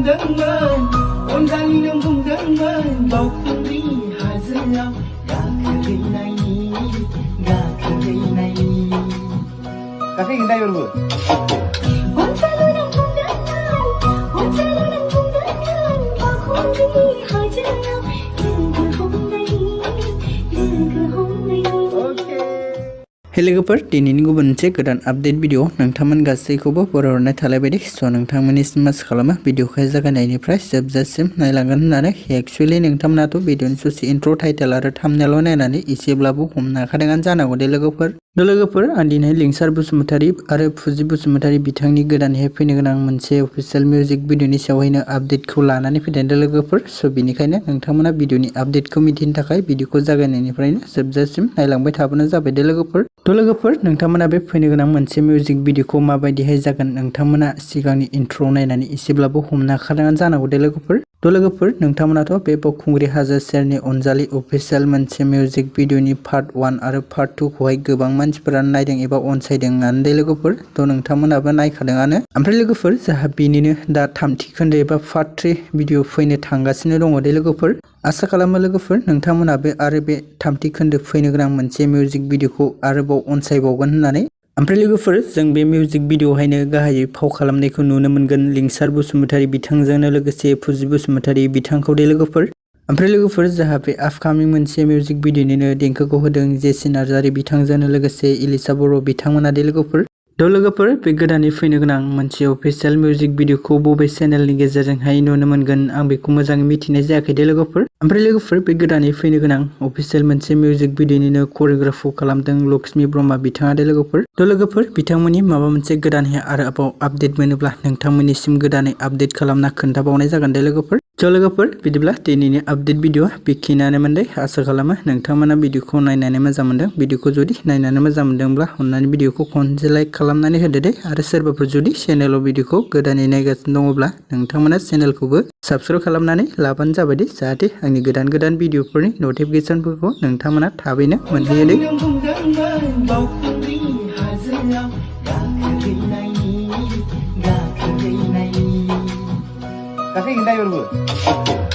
बुंदोंमोन अनजालि नों बुंदोंमोन बावखुंग्रि हाजोआव गाखोहैनायनि गाखोहैगोन दा इबारबो अनजालि नों बुंदोंमोन अनजालि नों बुंदोंमोन बावखुंग्रि हाजोआव हे लोगोफोर दिनैनि गुबुन मोनसे गोदान आपडेट भिडिअ नोंथांमोन गासैखौबो बरायहरनाय थालाय बायदि नोंथांमोननिसिम आसा खालामो भिडिअखौ जागायनायनिफ्राय जोबजासिम नायलांगोन होननानै एक्चुअली नोंथांमोनाथ' भिडिअनि ससे इन्ट्र टाइटेल आरो थाम्बनेल नायनानै एसेब्लाबो हमनो हाखादोंआनो जानांगौ दे लोगोफोर आं दिनै लिंसार बसुमतारी आरो फुजि बसुमतारी बिथांनि गोदानैहाय फैनो गोनां मोनसे अफिशियेल मिउजिक भिडिअनि सायावहायनो आपडेटखौ लानानै फैदों लोगोफोर स' बेनिखायनो नोंथांमोना भिडिअनि आपडेटखौ मिथिनो थाखाय भिडिअखौ जागायनायनिफ्रायनो जोबजासिम नायलांबाय थाबानो जाबाय दे लोगोफोर नोंथांमोना बे फैनो गोनां मोनसे मिउजिक भिडिअखौ माबायदिहाय जागोन नोंथांमोना सिगांनि इन्ट्र नायनानै एसेब्लाबो हमनो हाखादोंआनो जानांगौ दे लोगोफोर नोंथांमोनाथ' बे बावखुंग्रि हाजो सेरनि अनजालि अफिशियेल मोनसे मिउजिक भिडिअनि पार्ट 1 आरो पार्ट 2 खौहाय गोबां मानसिफोरा नायदों एबा अनसायदोंआनो दे लोगोफोर थ' नोंथांमोनाबो नायखादोंआनो ओमफ्राय लोगोफोर जाहा बिनिनो दा थामथि खोन्दो एबा पार्ट 3 भिडिअ फैनो थांगासिनो दङ दे लोगोफोर आसा खालामो लोगोफोर नोंथांमोनाबो आरो बे थामथि खोन्दो फैनो गोनां मोनसे मिउजिक भिडिअखौ आरोबाव अनसायबावगोन होननानै ओमफ्राय लोगोफोर जों बे मिउजिक भिडिअहायनो गाहायै फाव खालामनायखौ नुनो मोनगोन लिंसार बसुमतारी बिथांजोंनो लोगोसे फुजि बसुमतारी बिथांखौ दे लोगोफोर ओमफ्राय लोगोफोर जाहा बे आपकामिं मोनसे मिउजिक भिडिअनिनो देंखोखौ होदों जेसि नार्जारी बिथांजोंनो लोगोसे इलिसा बर' बिथांमोना दे लोगोफोर बे गोदानै फैनो गोनां मोनसे अफिशियेल मिउजिक भिडिअखौ बबे चेनेलनि गेजेरजोंहाय नुनो मोनगोन आं बेखौ मोजाङै मिथिनाय जायाखै दे लोगोफोर ओमफ्राय लोगोफोर बे गोदानै फैनो गोनां अफिशियेल मोनसे मिउजिक भिडिअनिनो करिय'ग्राफिखौ खालामदों लक्ष्मी ब्रह्मा बिथाङा दे लोगोफोर बिथांमोननि माबा मोनसे गोदानैहाय आरोबाव आपडेट मोनोब्ला नोंथांमोननिसिम गोदानै आपडेट खालामना खोन्थाबावनाय जागोन दे लोगोफोर बिदिब्ला दिनैनि आपडेट भिडिअ बेखिनियानोमोन दे आसा खालामो नोंथांमोना भिडिअखौ नायनानै मोजां मोनदों भिडिअखौ जुदि नायनानै मोजां मोनदोंब्ला अन्नानै भिडिअखौ खनसे लाइक खालामनानै होदो दे आरो सोरबाफोर जुदि चेनेलाव भिडिअखौ गोदानै नायगासिनो दङब्ला नोंथांमोना चेनेलखौबो साबस्क्राइब खालामनानै लाबानो जाबाय दे जाहाथे आंनि गोदान भिडिअफोरनि नटिफिकेसनफोरखौ नोंथांमोना थाबैनो मोनहैयो दे गाखोहैगोन दा इबारबो